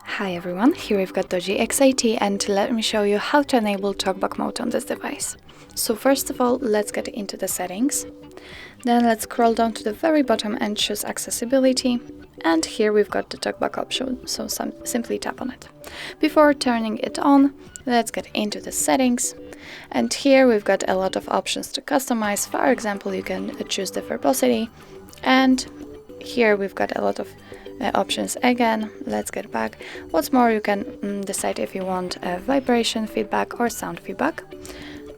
Hi everyone, here we've got DOOGEE X80 and let me show you how to enable Talkback Mode on this device. So first of all, let's get into the settings. Then let's scroll down to the very bottom and choose accessibility. And here we've got the Talkback option, so simply tap on it. Before turning it on, let's get into the settings. And here we've got a lot of options to customize. For example, you can choose the verbosity. And here we've got a lot of options again. Let's get back. What's more, you can decide if you want vibration feedback or sound feedback.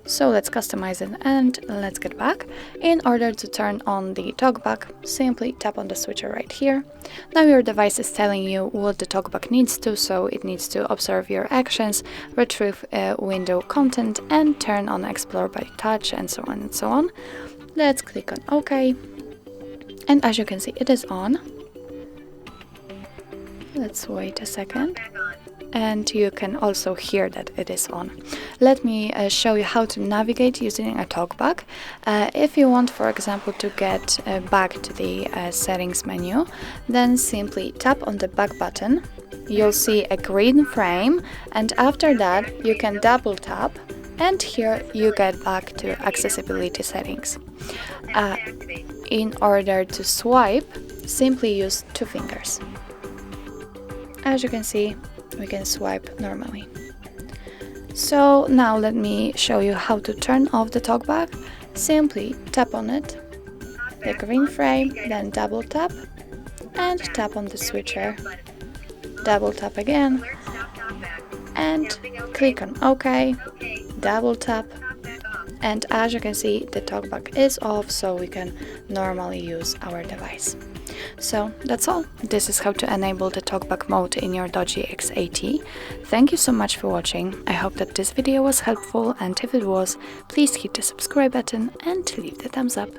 So let's customize it and let's get back. In order to turn on the talkback, simply tap on the switcher right here. Now your device is telling you what the talkback needs to, so it needs to observe your actions, retrieve window content, and turn on explore by touch, and so on and so on. Let's click on OK. And as you can see, it is on. Let's wait a second. And you can also hear that it is on. Let me show you how to navigate using a talkback. If you want, for example, to get back to the settings menu, then simply tap on the back button. You'll see a green frame, and after that you can double tap, and here you get back to accessibility settings. In order to swipe, simply use two fingers. As you can see, we can swipe normally. So now let me show you how to turn off the talkback. Simply tap on it, the green frame, then double tap, and tap on the switcher. Double tap again, and click on OK, double tap, and as you can see, the talkback is off, so we can normally use our device. So that's all. This is how to enable the Talkback mode in your DOOGEE X80. Thank you so much for watching. I hope that this video was helpful, and if it was, please hit the subscribe button and leave the thumbs up.